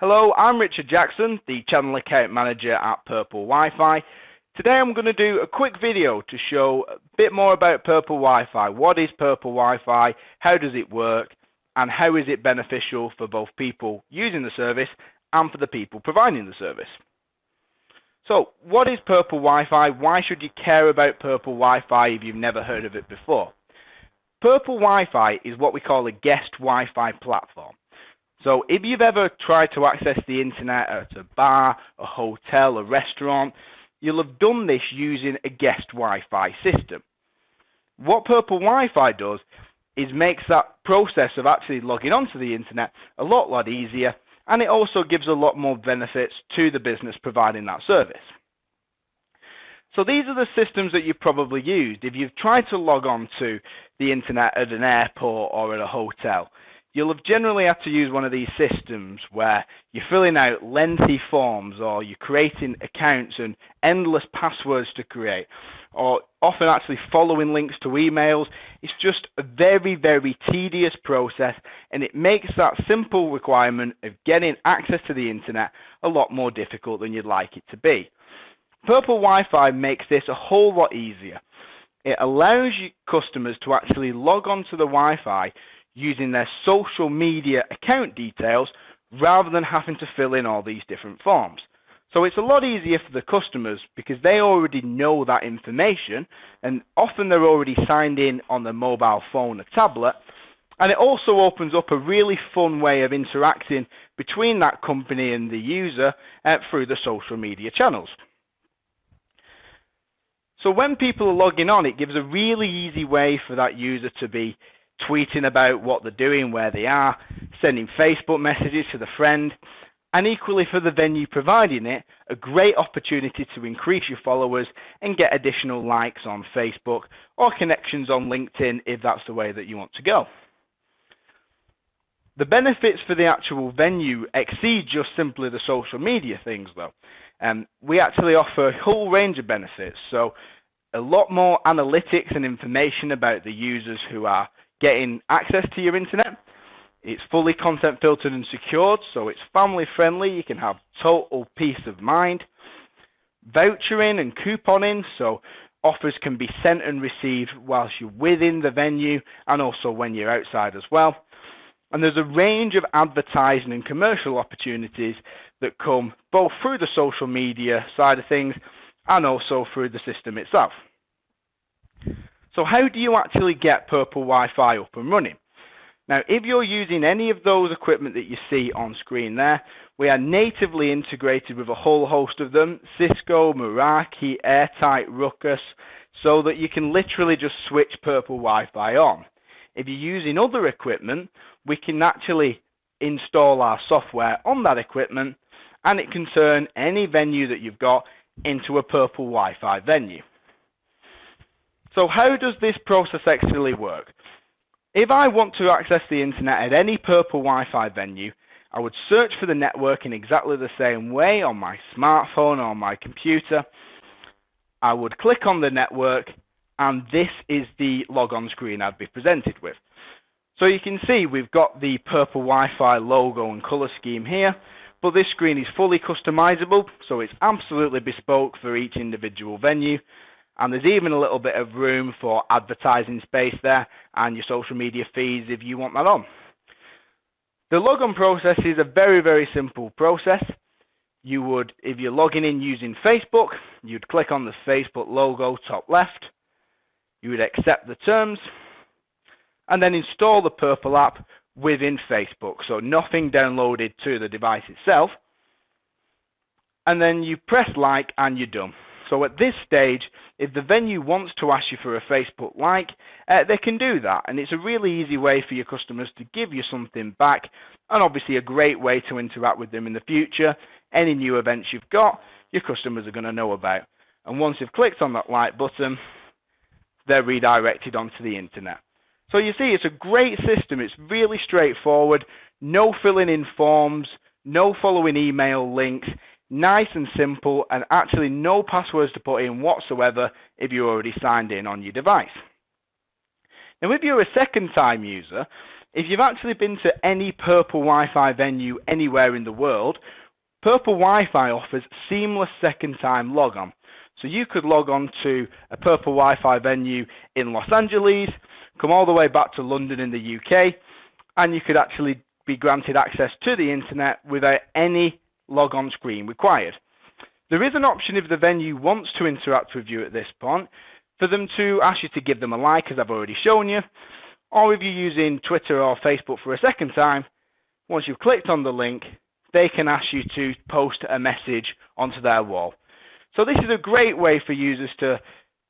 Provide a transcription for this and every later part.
Hello, I'm Richard Jackson, the Channel Account Manager at Purple WiFi. Today I'm going to do a quick video to show a bit more about Purple WiFi. What is Purple WiFi, how does it work, and how is it beneficial for both people using the service and for the people providing the service. So, what is Purple WiFi? Why should you care about Purple WiFi if you've never heard of it before? Purple WiFi is what we call a guest Wi-Fi platform. So if you've ever tried to access the internet at a bar, a hotel, a restaurant, you'll have done this using a guest Wi-Fi system. What Purple Wi-Fi does is makes that process of actually logging onto the internet a lot easier, and it also gives a lot more benefits to the business providing that service. So these are the systems that you've probably used. If you've tried to log on to the internet at an airport or at a hotel, you'll have generally had to use one of these systems where you're filling out lengthy forms, or you're creating accounts and endless passwords to create, or often actually following links to emails. It's just a very, very tedious process, and it makes that simple requirement of getting access to the internet a lot more difficult than you'd like it to be. Purple Wi-Fi makes this a whole lot easier. It allows your customers to actually log on to the Wi-Fi using their social media account details rather than having to fill in all these different forms. So it's a lot easier for the customers because they already know that information, and often they're already signed in on their mobile phone or tablet, and it also opens up a really fun way of interacting between that company and the user through the social media channels. So when people are logging on, it gives a really easy way for that user to be tweeting about what they're doing, where they are, sending Facebook messages to the friend, and equally for the venue providing it, a great opportunity to increase your followers and get additional likes on Facebook or connections on LinkedIn if that's the way that you want to go. The benefits for the actual venue exceed just simply the social media things though. We actually offer a whole range of benefits, so a lot more analytics and information about the users who are getting access to your internet. It's fully content filtered and secured, so it's family friendly. You can have total peace of mind. Vouchering and couponing, so offers can be sent and received whilst you're within the venue and also when you're outside as well. And there's a range of advertising and commercial opportunities that come both through the social media side of things and also through the system itself. So how do you actually get Purple Wi-Fi up and running? Now, if you're using any of those equipment that you see on screen there, we are natively integrated with a whole host of them: Cisco, Meraki, Airtight, Ruckus, so that you can literally just switch Purple Wi-Fi on. If you're using other equipment, we can actually install our software on that equipment, and it can turn any venue that you've got into a Purple Wi-Fi venue. So how does this process actually work? If I want to access the internet at any Purple Wi-Fi venue, I would search for the network in exactly the same way on my smartphone or my computer. I would click on the network, and this is the logon screen I'd be presented with. So you can see we've got the Purple Wi-Fi logo and color scheme here, but this screen is fully customizable, so it's absolutely bespoke for each individual venue. And there's even a little bit of room for advertising space there and your social media feeds if you want that on. The login process is a very, very simple process. You would, if you're logging in using Facebook, you'd click on the Facebook logo top left. You would accept the terms and then install the Purple app within Facebook. So nothing downloaded to the device itself. And then you press like and you're done. So at this stage, if the venue wants to ask you for a Facebook like, they can do that. And it's a really easy way for your customers to give you something back, and obviously a great way to interact with them in the future. Any new events you've got, your customers are going to know about. And once you've clicked on that like button, they're redirected onto the internet. So you see, it's a great system. It's really straightforward. No filling in forms, no following email links. Nice and simple, and actually no passwords to put in whatsoever if you're already signed in on your device. Now if you're a second time user, If you've actually been to any Purple Wi-Fi venue anywhere in the world, Purple Wi-Fi offers seamless second-time log-on. So you could log on to a Purple Wi-Fi venue in Los Angeles, come all the way back to London in the UK, and you could actually be granted access to the internet without any log-on screen required. There is an option if the venue wants to interact with you at this point, for them to ask you to give them a like, as I've already shown you, or if you're using Twitter or Facebook for a second time, once you've clicked on the link, they can ask you to post a message onto their wall. So this is a great way for users to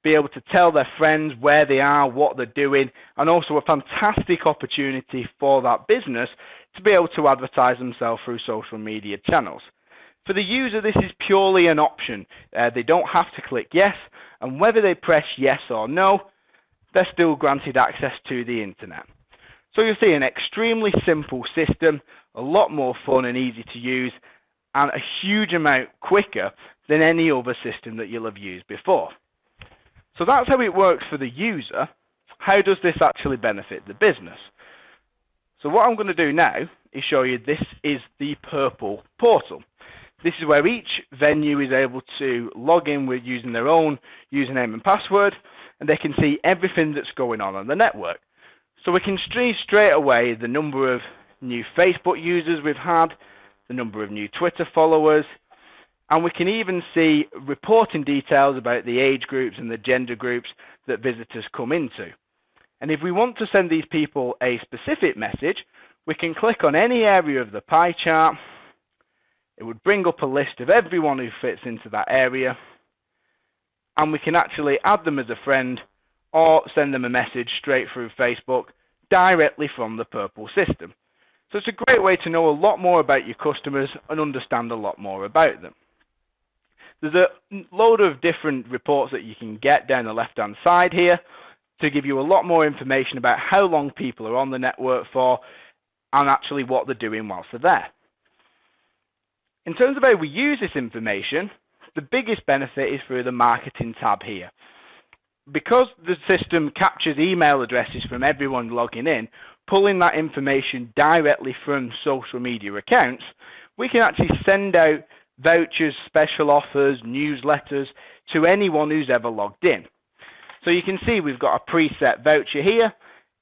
be able to tell their friends where they are, what they're doing, and also a fantastic opportunity for that business to be able to advertise themselves through social media channels. For the user, this is purely an option. They don't have to click yes, and whether they press yes or no, they're still granted access to the internet. So you'll see an extremely simple system, a lot more fun and easy to use, and a huge amount quicker than any other system that you'll have used before. So that's how it works for the user. How does this actually benefit the business? So what I'm going to do now is show you this is the Purple portal. This is where each venue is able to log in with using their own username and password, and they can see everything that's going on the network. So we can see straight away the number of new Facebook users we've had, the number of new Twitter followers, and we can even see reporting details about the age groups and the gender groups that visitors come into. And if we want to send these people a specific message, we can click on any area of the pie chart. It would bring up a list of everyone who fits into that area, and we can actually add them as a friend or send them a message straight through Facebook directly from the Purple system. So it's a great way to know a lot more about your customers and understand a lot more about them. There's a load of different reports that you can get down the left-hand side here to give you a lot more information about how long people are on the network for and actually what they're doing whilst they're there. In terms of how we use this information, the biggest benefit is through the marketing tab here. Because the system captures email addresses from everyone logging in, pulling that information directly from social media accounts, we can actually send out vouchers, special offers, newsletters to anyone who's ever logged in. So you can see we've got a preset voucher here.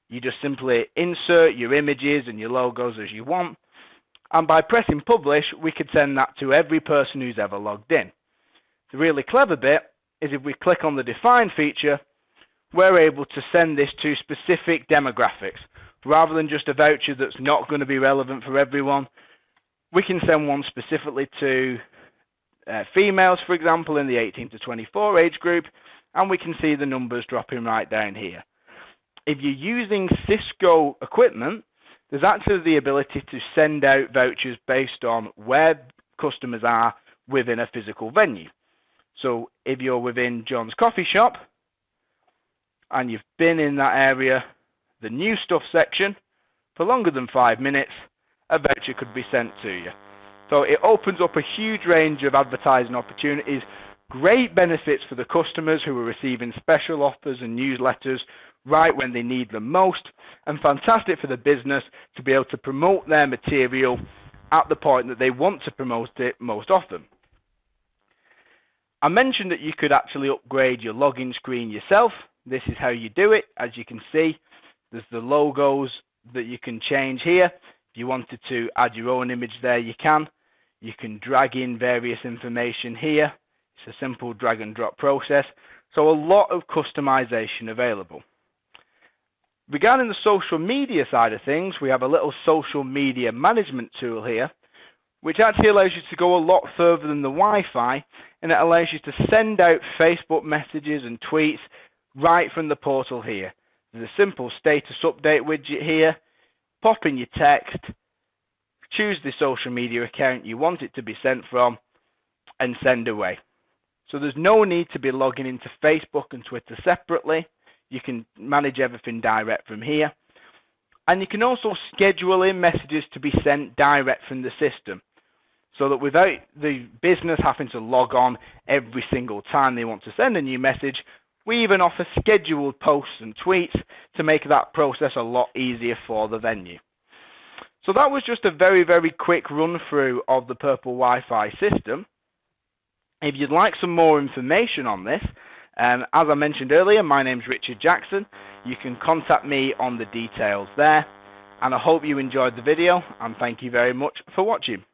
You just simply insert your images and your logos as you want. And by pressing publish, we could send that to every person who's ever logged in. The really clever bit is if we click on the define feature, we're able to send this to specific demographics. Rather than just a voucher that's not going to be relevant for everyone, we can send one specifically to females, for example, in the 18 to 24 age group, and we can see the numbers dropping right down here. If you're using Cisco equipment, there's actually the ability to send out vouchers based on where customers are within a physical venue. So if you're within John's Coffee Shop and you've been in that area, the new stuff section, for longer than 5 minutes, a voucher could be sent to you. So it opens up a huge range of advertising opportunities, great benefits for the customers who are receiving special offers and newsletters right when they need them most, and fantastic for the business to be able to promote their material at the point that they want to promote it most often. I mentioned that you could actually upgrade your login screen yourself. This is how you do it. As you can see, there's the logos that you can change here. If you wanted to add your own image there, you can. You can drag in various information here. It's a simple drag and drop process. So a lot of customization available. Regarding the social media side of things, we have a little social media management tool here, which actually allows you to go a lot further than the Wi-Fi, and it allows you to send out Facebook messages and tweets right from the portal here. There's a simple status update widget here. Pop in your text, choose the social media account you want it to be sent from, and send away. So there's no need to be logging into Facebook and Twitter separately. You can manage everything direct from here. And you can also schedule in messages to be sent direct from the system, so that without the business having to log on every single time they want to send a new message, We even offer scheduled posts and tweets to make that process a lot easier for the venue. So that was just a very, very quick run through of the Purple Wi-Fi system. If you'd like some more information on this, as I mentioned earlier, my name's Richard Jackson. You can contact me on the details there. And I hope you enjoyed the video, and thank you very much for watching.